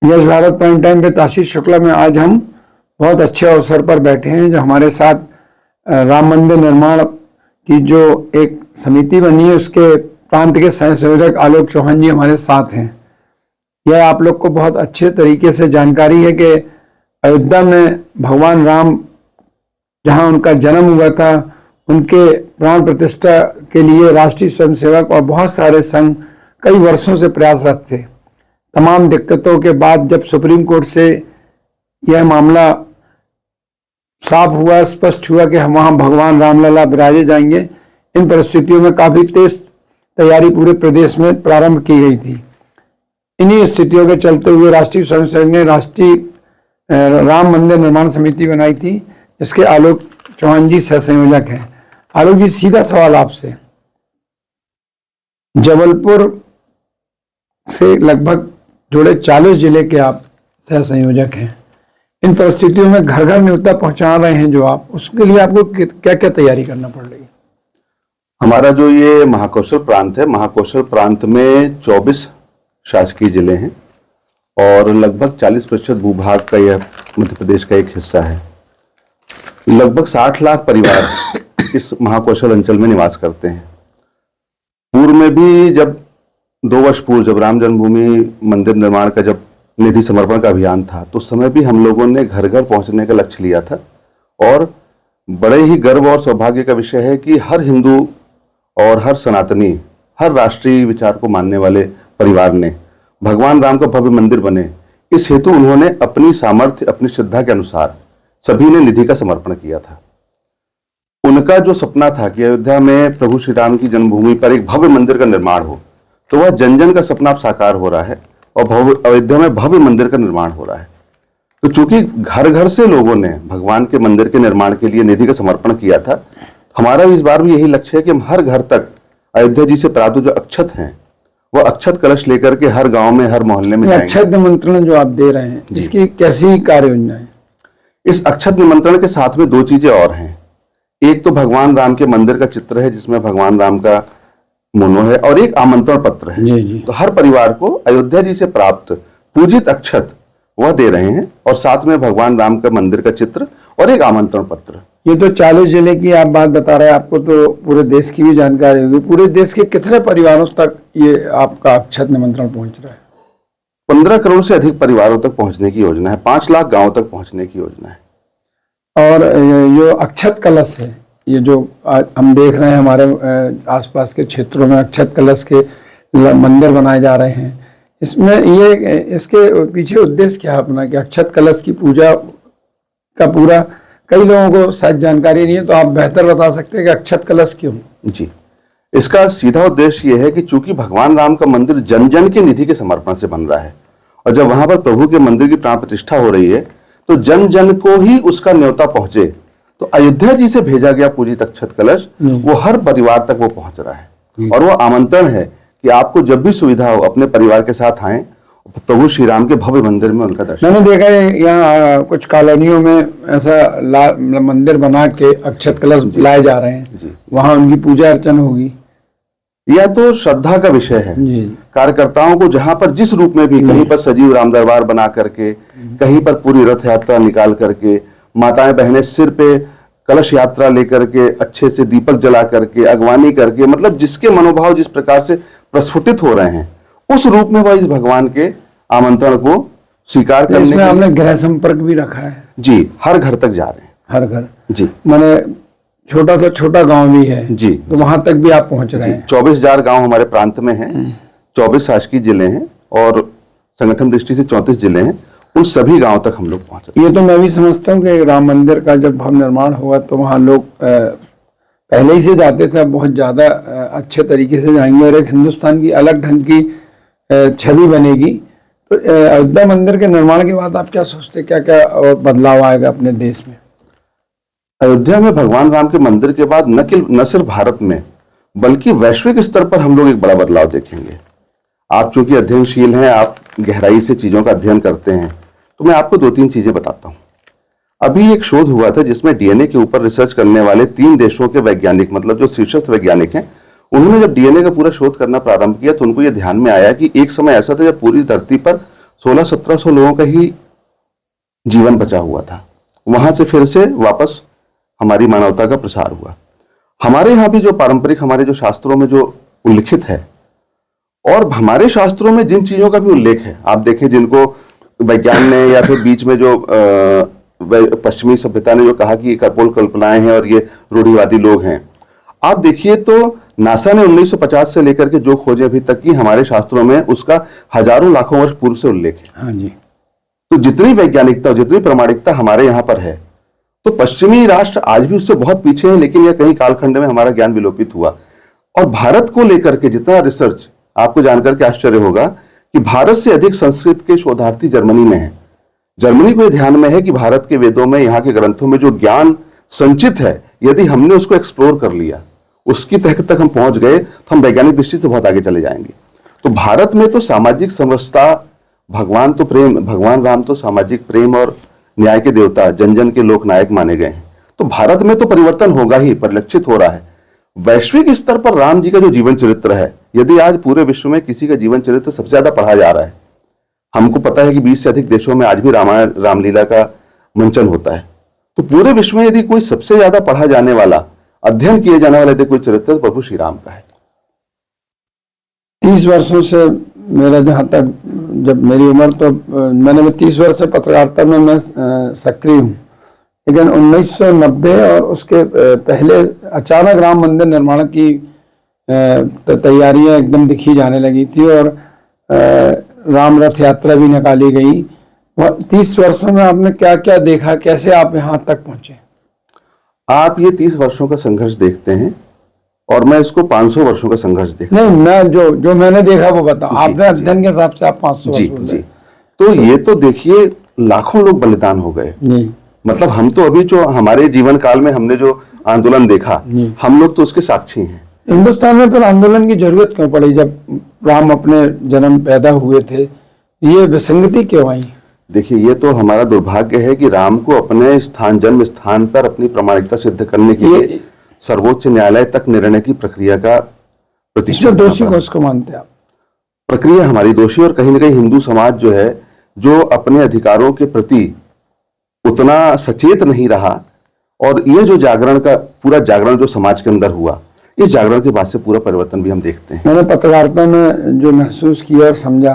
यश Bharat prime time पे आशीष शुक्ला में आज हम बहुत अच्छे अवसर पर बैठे हैं। जो हमारे साथ राम मंदिर निर्माण की जो एक समिति बनी है उसके प्रांत के सह संयोजक आलोक चौहान जी हमारे साथ हैं। यह आप लोग को बहुत अच्छे तरीके से जानकारी है कि अयोध्या में भगवान राम जहां उनका जन्म हुआ था, उनके प्राण प्रतिष्ठा के लिए राष्ट्रीय स्वयंसेवक और बहुत सारे संघ कई वर्षों से प्रयासरत थे। तमाम दिक्कतों के बाद जब सुप्रीम कोर्ट से यह मामला साफ हुआ, स्पष्ट हुआ कि हम वहां भगवान रामलला विराजे जाएंगे, इन परिस्थितियों में काफी तेज तैयारी पूरे प्रदेश में प्रारंभ की गई थी। इन्हीं स्थितियों के चलते हुए राष्ट्रीय स्वयंसेवक ने राष्ट्रीय राम मंदिर निर्माण समिति बनाई थी, जिसके आलोक चौहान जी सह संयोजक हैं। आलोक जी, सीधा सवाल आपसे, जबलपुर से लगभग जुड़े 40 जिले के आप सह संयोजक हैं। इन परिस्थितियों में घर घर न्योता पहुंचा रहे हैं जो आप, उसके लिए आपको क्या क्या तैयारी करना पड़ रही है? हमारा जो ये महाकौशल प्रांत है, महाकौशल प्रांत में 24 शासकीय जिले हैं और लगभग 40% भूभाग का यह मध्य प्रदेश का एक हिस्सा है। लगभग 60 लाख परिवार इस महाकौशल अंचल में निवास करते हैं। पूर्व में भी जब 2 वर्ष पूर्व जब राम जन्मभूमि मंदिर निर्माण का जब निधि समर्पण का अभियान था, तो उस समय भी हम लोगों ने घर घर पहुंचने का लक्ष्य लिया था। और बड़े ही गर्व और सौभाग्य का विषय है कि हर हिंदू और हर सनातनी, हर राष्ट्रीय विचार को मानने वाले परिवार ने भगवान राम का भव्य मंदिर बने, इस हेतु उन्होंने अपनी सामर्थ्य, अपनी श्रद्धा के अनुसार सभी ने निधि का समर्पण किया था। उनका जो सपना था कि अयोध्या में प्रभु श्री राम की जन्मभूमि पर एक भव्य मंदिर का निर्माण हो, तो वह जन जन का सपना अब साकार हो रहा है और अयोध्या में भव्य मंदिर का निर्माण हो रहा है। तो चूंकि घर घर से लोगों ने भगवान के मंदिर के निर्माण के लिए निधि का समर्पण किया था, हमारा इस बार भी यही लक्ष्य है कि हम हर घर तक अयोध्या जी से प्राप्त जो अक्षत हैं, वह अक्षत कलश लेकर के हर गांव में, हर मोहल्ले में जाएंगे। अक्षत निमंत्रण जो आप दे रहे हैं, इसकी कैसी कार्य योजना है? इस अक्षत निमंत्रण के साथ में 2 चीजें और हैं। एक तो भगवान राम के मंदिर का चित्र है जिसमें भगवान राम का मोनो है, और एक आमंत्रण पत्र है। जी। तो हर परिवार को अयोध्या जी से प्राप्त पूजित अक्षत वह दे रहे हैं, और साथ में भगवान राम का मंदिर का चित्र और एक आमंत्रण पत्र। ये तो 40 जिले की आप बात बता रहे हैं, आपको तो पूरे देश की भी जानकारी होगी। पूरे देश के कितने परिवारों तक ये आपका अक्षत निमंत्रण पहुंच रहा है? 15 करोड़ से अधिक परिवारों तक पहुंचने की योजना है, 5 लाख गांवों तक पहुंचने की योजना है। और जो अक्षत कलश है, ये जो हम देख रहे हैं हमारे आसपास के क्षेत्रों में अक्षत कलश के मंदिर बनाए जा रहे हैं, इसमें ये इसके पीछे उद्देश्य क्या है अपना, कि अक्षत कलश की पूजा का पूरा कई लोगों को शायद जानकारी नहीं है, तो आप बेहतर बता सकते हैं कि अक्षत कलश क्यों? जी, इसका सीधा उद्देश्य यह है कि चूंकि भगवान राम का मंदिर जन जन के निधि के समर्पण से बन रहा है, और जब वहां पर प्रभु के मंदिर की प्राण प्रतिष्ठा हो रही है, तो जन जन को ही उसका न्योता पहुंचे। तो अयोध्या जी से भेजा गया पूजित अक्षत कलश वो हर परिवार तक वो पहुंच रहा है, और वो आमंत्रण है कि आपको जब भी सुविधा हो अपने परिवार के साथ आएं, प्रभु श्री राम के भव्य मंदिर में उनका दर्शन। मैंने देखा है यहाँ कुछ कॉलोनियों में ऐसा मंदिर बना के अक्षत कलश लाए जा रहे हैं, वहां उनकी पूजा अर्चना होगी। यह तो श्रद्धा का विषय है। कार्यकर्ताओं को जहां पर जिस रूप में भी, कहीं पर सजीव राम दरबार बना करके, कहीं पर पूरी रथ यात्रा निकाल करके, माताएं बहनें सिर पे कलश यात्रा लेकर के, अच्छे से दीपक जला करके, अगवानी करके, मतलब जिसके मनोभाव जिस प्रकार से प्रस्फुटित हो रहे हैं, उस रूप में वह इस भगवान के आमंत्रण को स्वीकार करने इसमें आपने गृह संपर्क भी रखा है? जी, हर घर तक जा रहे हैं। हर घर? जी, मैंने छोटा सा छोटा गांव भी है जी, तो वहां तक भी आप पहुंच रहे हैं? 24,000 गांव हमारे प्रांत में हैं, 24 शासकीय जिले हैं और संगठन दृष्टि से 34 जिले हैं। उन सभी गांवों तक हम लोग पहुंच रहे हैं। ये तो मैं भी समझता हूँ कि राम मंदिर का जब भव्य निर्माण हुआ तो वहाँ लोग पहले ही से जाते थे, बहुत ज़्यादा अच्छे तरीके से जाएंगे और एक हिंदुस्तान की अलग ढंग की छवि बनेगी। तो अयोध्या मंदिर के निर्माण के बाद आप क्या सोचते, क्या क्या बदलाव आएगा अपने देश में? अयोध्या में भगवान राम के मंदिर के बाद न सिर्फ भारत में बल्कि वैश्विक स्तर पर हम लोग एक बड़ा बदलाव देखेंगे। आप चूंकि अध्ययनशील हैं, आप गहराई से चीजों का अध्ययन करते हैं, तो मैं आपको 2-3 चीजें बताता हूं। अभी एक शोध हुआ था जिसमें डीएनए के ऊपर रिसर्च करने वाले 3 देशों के वैज्ञानिक, मतलब जो शीर्षस्थ वैज्ञानिक हैं, उन्होंने जब डीएनए का पूरा शोध करना प्रारंभ किया तो उनको यह ध्यान में आया कि एक समय ऐसा था जब पूरी धरती पर 1600-1700 लोगों का ही जीवन बचा हुआ था। वहां से फिर से वापस हमारी मानवता का प्रसार हुआ। हमारे यहाँ भी जो पारंपरिक हमारे जो शास्त्रों में जो उल्लिखित है, और हमारे शास्त्रों में जिन चीजों का भी उल्लेख है, आप देखें जिनको विज्ञान ने या फिर बीच में जो पश्चिमी सभ्यता ने जो कहा कि ये कपोल कल्पनाएं हैं और ये रूढ़िवादी लोग हैं, आप देखिए तो नासा ने 1950 से लेकर के जो खोजें अभी तक की, हमारे शास्त्रों में उसका हजारों लाखों वर्ष पूर्व से उल्लेख है। हाँ जी। तो जितनी वैज्ञानिकता और जितनी प्रामाणिकता हमारे यहाँ पर है, तो पश्चिमी राष्ट्र आज भी उससे बहुत पीछे हैं, लेकिन यह कहीं कालखंड में हमारा ज्ञान विलोपित हुआ। और भारत को लेकर के जितना रिसर्च, आपको जानकर के आश्चर्य होगा कि भारत से अधिक संस्कृत के शोधार्थी जर्मनी में हैं। जर्मनी को यह ध्यान में है कि भारत के वेदों में, यहाँ के ग्रंथों में जो ज्ञान संचित है, यदि हमने उसको एक्सप्लोर कर लिया, उसकी तह तक हम पहुंच गए, तो हम वैज्ञानिक दृष्टि से बहुत आगे चले जाएंगे। तो भारत में तो सामाजिक समरसता, भगवान राम तो सामाजिक प्रेम और न्याय के देवता, जन जन के लोकनायक माने गए हैं। तो भारत में तो परिवर्तन होगा ही, परिलक्षित हो रहा है। वैश्विक स्तर पर राम जी का जो जीवन चरित्र है, यदि आज पूरे विश्व में किसी का जीवन चरित्र सबसे ज्यादा पढ़ा जा रहा है, हमको पता है कि 20 से अधिक देशों में आज भी रामायण, रामलीला का मंचन होता है, तो पूरे विश्व में यदि कोई सबसे ज्यादा पढ़ा जाने वाला, अध्ययन किए जाने वाला यदि कोई चरित्र तो प्रभु श्री राम का है। 30 वर्षों से मेरा जहाँ तक, जब मेरी उम्र, तो मैंने 30 वर्ष से पत्रकारिता में मैं सक्रिय हूँ, लेकिन 1990 और उसके पहले अचानक राम मंदिर निर्माण की तैयारियां एकदम दिखी जाने लगी थी और राम रथ यात्रा भी निकाली गई। 30 वर्षों में आपने क्या क्या देखा, कैसे आप यहाँ तक पहुंचे? आप ये 30 वर्षों का संघर्ष देखते हैं और मैं इसको 500 वर्षों का संघर्ष देखता हूं। नहीं, मैं जो मैंने देखा वो बताओ। आपने अध्ययन के हिसाब से आप 500 जी जी। तो ये तो देखिए लाखों लोग बलिदान हो गए। मतलब हम तो अभी जो हमारे जीवन काल में हमने जो आंदोलन देखा, हम लोग तो उसके साक्षी हैं। हिंदुस्तान में फिर आंदोलन की जरूरत क्यों पड़ी जब राम अपने जन्म पैदा हुए थे? ये विसंगति क्यों आई? देखिए, ये तो हमारा दुर्भाग्य है कि राम को अपने स्थान, जन्म स्थान पर अपनी प्रामाणिकता सिद्ध करने के लिए सर्वोच्च न्यायालय तक निर्णय की प्रक्रिया का प्रतीक्षा। दोषी को उसको मानते आप? प्रक्रिया हमारी दोषी, और कहीं ना कहीं हिंदू समाज जो है, जो अपने अधिकारों के प्रति उतना सचेत नहीं रहा, और ये जो जागरण का पूरा जागरण जो समाज के अंदर हुआ, इस जागरण के बाद से पूरा परिवर्तन भी हम देखते हैं। मैंने पत्रकारिता में जो महसूस किया और समझा,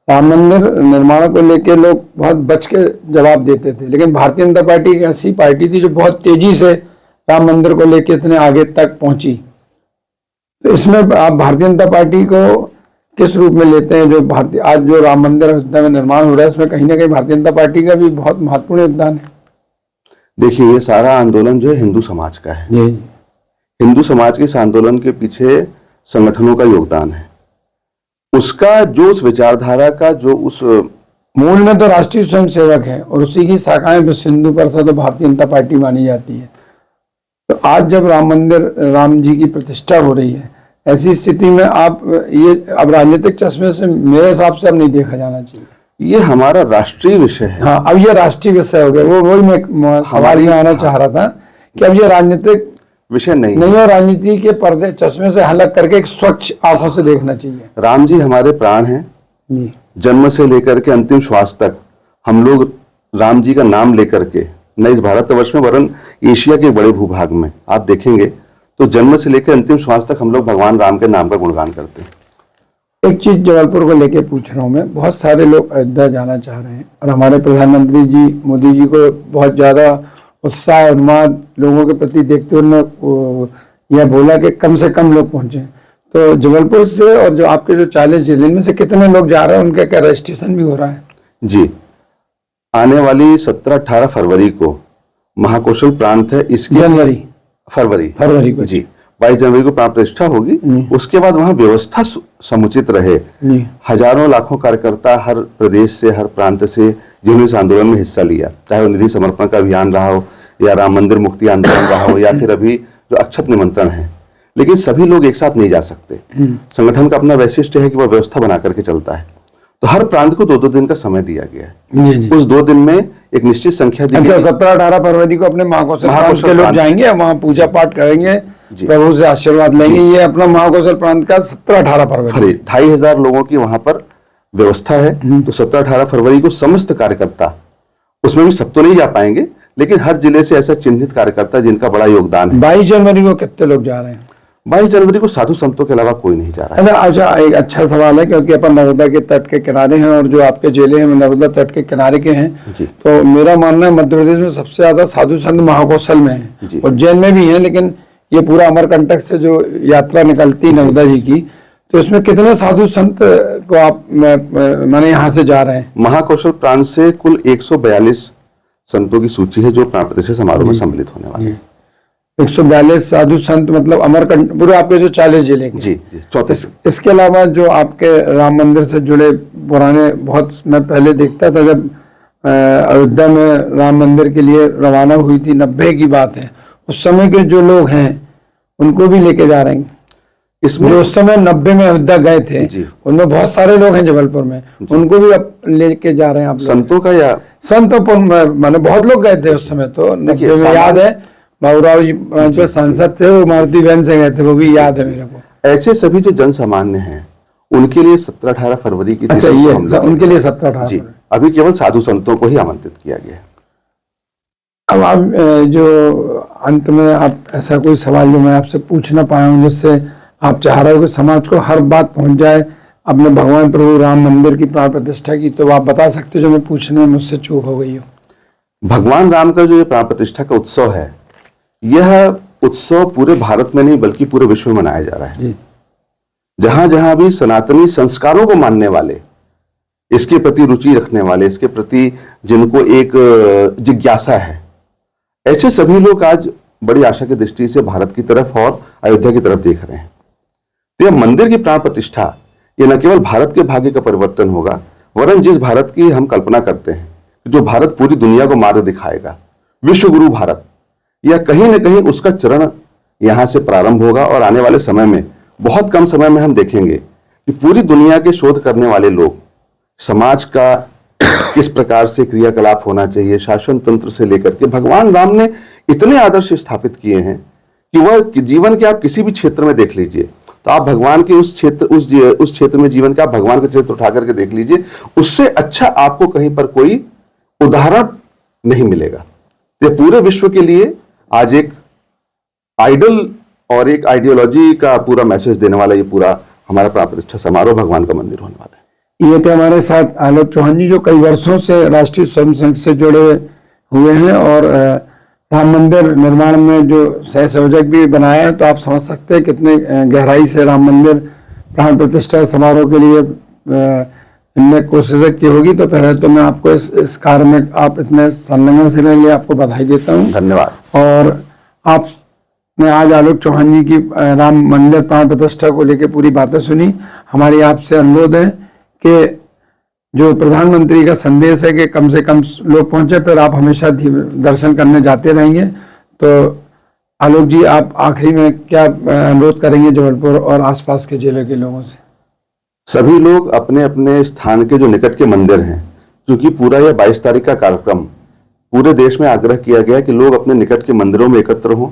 राम मंदिर निर्माण को लेकर लोग बहुत बच के जवाब देते थे, लेकिन भारतीय जनता पार्टी एक ऐसी पार्टी थी जो बहुत तेजी से राम मंदिर को लेकर इतने आगे तक पहुंची। तो इसमें आप भारतीय जनता पार्टी को किस रूप में लेते हैं? जो भारतीय आज जो राम मंदिर अयोध्या में निर्माण हो रहा है, इसमें कहीं ना कहीं भारतीय जनता पार्टी का भी बहुत महत्वपूर्ण योगदान है। देखिए, ये सारा आंदोलन जो है हिंदू समाज का है। हिंदू समाज के इस आंदोलन के पीछे संगठनों का योगदान है। उसका जो उस विचारधारा का जो उस मूल में तो राष्ट्रीय स्वयंसेवक है और उसी की शाखाएं विश्व हिंदू परिषद और भारतीय जनता पार्टी मानी जाती है। तो आज जब राम मंदिर, राम जी की प्रतिष्ठा हो रही है, ऐसी स्थिति में आप ये अब राजनीतिक चश्मे से मेरे हिसाब से अब नहीं देखा जाना चाहिए। ये हमारा राष्ट्रीय विषय है। हाँ, अब ये राष्ट्रीय विषय हो गया। वही मैं सवाल में आना चाह रहा था कि अब ये राजनीतिक विषय नहीं और राजनीति के पर्दे, चश्मे से अलग करके एक स्वच्छ आंखों से देखना चाहिए। राम जी हमारे प्राण हैं। जन्म से लेकर के अंतिम श्वास तक हम लोग राम जी का नाम लेकर के, न इस भारतवर्ष में वरन एशिया के बड़े भूभाग में आप देखेंगे तो जन्म से लेकर अंतिम श्वास तक हम लोग भगवान राम के नाम का गुणगान करते हैं। एक चीज जबलपुर को लेके पूछ रहा हूँ मैं, बहुत सारे लोग अयोध्या जाना चाह रहे हैं और हमारे प्रधानमंत्री जी मोदी जी को बहुत ज्यादा उत्साह उन्माद लोगों के प्रति देखते हुए यह बोला कि कम से कम लोग पहुंचे। तो जबलपुर से और जो आपके जो 40 जिले में से कितने लोग जा रहे हैं, उनका क्या रजिस्ट्रेशन भी हो रहा है? जी, आने वाली 17-18 फरवरी को महाकौशल प्रांत है। इसकी फरवरी को जी 22 जनवरी को प्राण प्रतिष्ठा होगी। उसके बाद वहां व्यवस्था समुचित रहे। हजारों लाखों कार्यकर्ता हर प्रदेश से, हर प्रांत से, जिन्होंने इस आंदोलन में हिस्सा लिया, चाहे वो निधि समर्पण का अभियान रहा हो या राम मंदिर मुक्ति आंदोलन रहा हो या फिर अभी जो अक्षत निमंत्रण है, लेकिन सभी लोग एक साथ नहीं जा सकते। संगठन का अपना वैशिष्ट्य है कि वह व्यवस्था बना करके चलता है। तो हर प्रांत को 2-2 दिन का समय दिया गया है। उस 2 दिन में एक निश्चित संख्या दी। अच्छा, 17-18 फरवरी को अपने महाकौशल के लोग जाएंगे, वहां पूजा पाठ करेंगे, प्रभु से आशीर्वाद लेंगे। ये अपना महाकौशल प्रांत का 17-18 फरवरी 2500 लोगों की वहां पर व्यवस्था है, तो 17-18 फरवरी को समस्त कार्यकर्ता, उसमें भी सब तो नहीं जा पाएंगे, लेकिन हर जिले से ऐसा चिन्हित कार्यकर्ता जिनका बड़ा योगदान है। 22 जनवरी को कितने लोग जा रहे हैं? 22 जनवरी को साधु संतों के अलावा कोई नहीं जा रहा है। अच्छा, एक अच्छा सवाल है, क्योंकि अपन नर्मदा के तट के किनारे हैं और जो आपके जिले हैं नर्मदा तट के किनारे के हैं जी। तो मेरा मानना है मध्य प्रदेश में सबसे ज्यादा साधु संत महाकौशल में है, उज्जैन में भी है, लेकिन ये पूरा अमरकंटक से जो यात्रा निकलती है नर्मदा जी की, तो इसमें कितने साधु संत को आप माने यहाँ से जा रहे हैं? महाकौशल प्रांत से कुल 142 संतों की सूची है जो प्राण प्रतिष्ठा समारोह में सम्मिलित होने वाले हैं। 142 साधु संत, मतलब अमरकंटक पूरे आपके जो 40 जिले के। जी, 34। इसके अलावा जो आपके राम मंदिर से जुड़े पुराने, बहुत मैं पहले देखता था जब अयोध्या में राम मंदिर के लिए रवाना हुई थी, 90 की बात है, उस समय के जो लोग हैं उनको भी लेके जा रहे हैं इसमें। जो उस समय 90 में अयोध्या गए थे, उनमें बहुत सारे लोग हैं जबलपुर में, उनको भी अब लेके जा रहे हैं आप लोग? संतों का या संतों पर मैंने बहुत लोग गए थे उस समय, तो 90 में याद है बाबूराव जी जो सांसद थे वो मारुति वैन से गए थे, वो भी याद है मेरे को। ऐसे सभी जो जन सामान्य हैं उनके लिए 17-18 फरवरी की, अच्छा ये उनके लिए 17-18 जी, अभी केवल साधु संतों को ही आमंत्रित किया गया है। अब आप जो अंत में आप ऐसा कोई सवाल जो मैं आपसे पूछ ना पाया हूँ, जिससे आप चाह रहे हो कि समाज को हर बात पहुंच जाए अपने भगवान प्रभु राम मंदिर की प्राण प्रतिष्ठा की, तो आप बता सकते हो जो मैं पूछने में मुझसे चूक हो गई हो? भगवान राम का जो ये प्राण प्रतिष्ठा का उत्सव है, यह उत्सव पूरे भारत में नहीं बल्कि पूरे विश्व में मनाया जा रहा है। जहां जहां भी सनातनी संस्कारों को मानने वाले, इसके प्रति रुचि रखने वाले, इसके प्रति जिनको एक जिज्ञासा है, ऐसे सभी लोग आज बड़ी आशा की दृष्टि से भारत की तरफ और अयोध्या की तरफ देख रहे हैं। तो यह मंदिर की प्राण प्रतिष्ठा, ये न केवल भारत के भाग्य का परिवर्तन होगा, वरन जिस भारत की हम कल्पना करते हैं, जो भारत पूरी दुनिया को मार्ग दिखाएगा, विश्व गुरु भारत, या कहीं न कहीं उसका चरण यहां से प्रारंभ होगा। और आने वाले समय में, बहुत कम समय में हम देखेंगे कि पूरी दुनिया के शोध करने वाले लोग समाज का किस प्रकार से क्रियाकलाप होना चाहिए, शासन तंत्र से लेकर के, भगवान राम ने इतने आदर्श स्थापित किए हैं कि वह जीवन के आप किसी भी क्षेत्र में देख लीजिए, तो आप भगवान के उस क्षेत्र में जीवन के आप भगवान का चित्र उठा करके देख लीजिए, उससे अच्छा आपको कहीं पर कोई उदाहरण नहीं मिलेगा। ये पूरे विश्व के लिए आज एक आइडल और एक आइडियोलॉजी का पूरा मैसेज देने वाला ये पूरा हमारा प्राण प्रतिष्ठा समारोह भगवान का मंदिर होने वाला है। ये थे हमारे साथ आलोक चौहान जी, जो कई वर्षों से राष्ट्रीय स्वयं संघ से जुड़े हुए हैं और राम मंदिर निर्माण में जो सह संयोजक भी बनाया है। तो आप समझ सकते हैं कितने गहराई से राम मंदिर प्राण प्रतिष्ठा समारोह के लिए इनने कोशिशें की होगी। तो पहले तो मैं आपको इस कार्य में आप इतने संलग्न से रहने के लिए आपको बधाई देता हूँ। धन्यवाद। और आपने आज आलोक चौहान जी की राम मंदिर प्राण प्रतिष्ठा को लेकर पूरी बातें सुनी। हमारी आपसे अनुरोध है कि जो प्रधानमंत्री का संदेश है कि कम से कम लोग पहुंचे, फिर आप हमेशा दर्शन करने जाते रहेंगे। तो आलोक जी, आप आखिरी में क्या अनुरोध करेंगे जबलपुर और आसपास के जिले के लोगों से? सभी लोग अपने अपने स्थान के जो निकट के मंदिर हैं, क्योंकि पूरा यह 22 तारीख का कार्यक्रम पूरे देश में आग्रह किया गया है कि लोग अपने निकट के मंदिरों में एकत्र हों।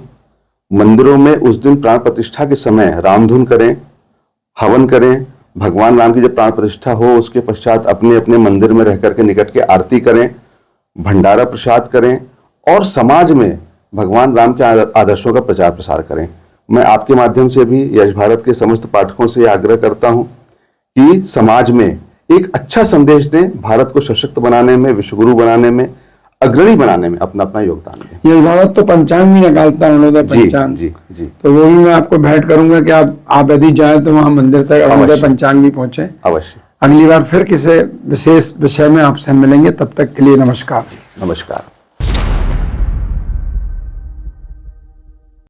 मंदिरों में उस दिन प्राण प्रतिष्ठा के समय रामधुन करें, हवन करें। भगवान राम की जब प्राण प्रतिष्ठा हो उसके पश्चात अपने अपने मंदिर में रह करके निकट के आरती करें, भंडारा प्रसाद करें और समाज में भगवान राम के आदर्शों का प्रचार प्रसार करें। मैं आपके माध्यम से भी यश भारत के समस्त पाठकों से आग्रह करता हूं कि समाज में एक अच्छा संदेश दें, भारत को सशक्त बनाने में, विश्वगुरु बनाने में, अग्रणी बनाने में अपना अपना योगदान दें। यश भारत तो पंचांग भी निकालता है, उन्होंने पंचांग जी जी, तो वो भी मैं आपको भेंट करूंगा कि आप यदि जाएं तो वहां मंदिर तक पंचांग भी पहुंचे। अवश्य। अगली बार फिर किसी विशेष विषय में आपसे मिलेंगे, तब तक के लिए नमस्कार। नमस्कार।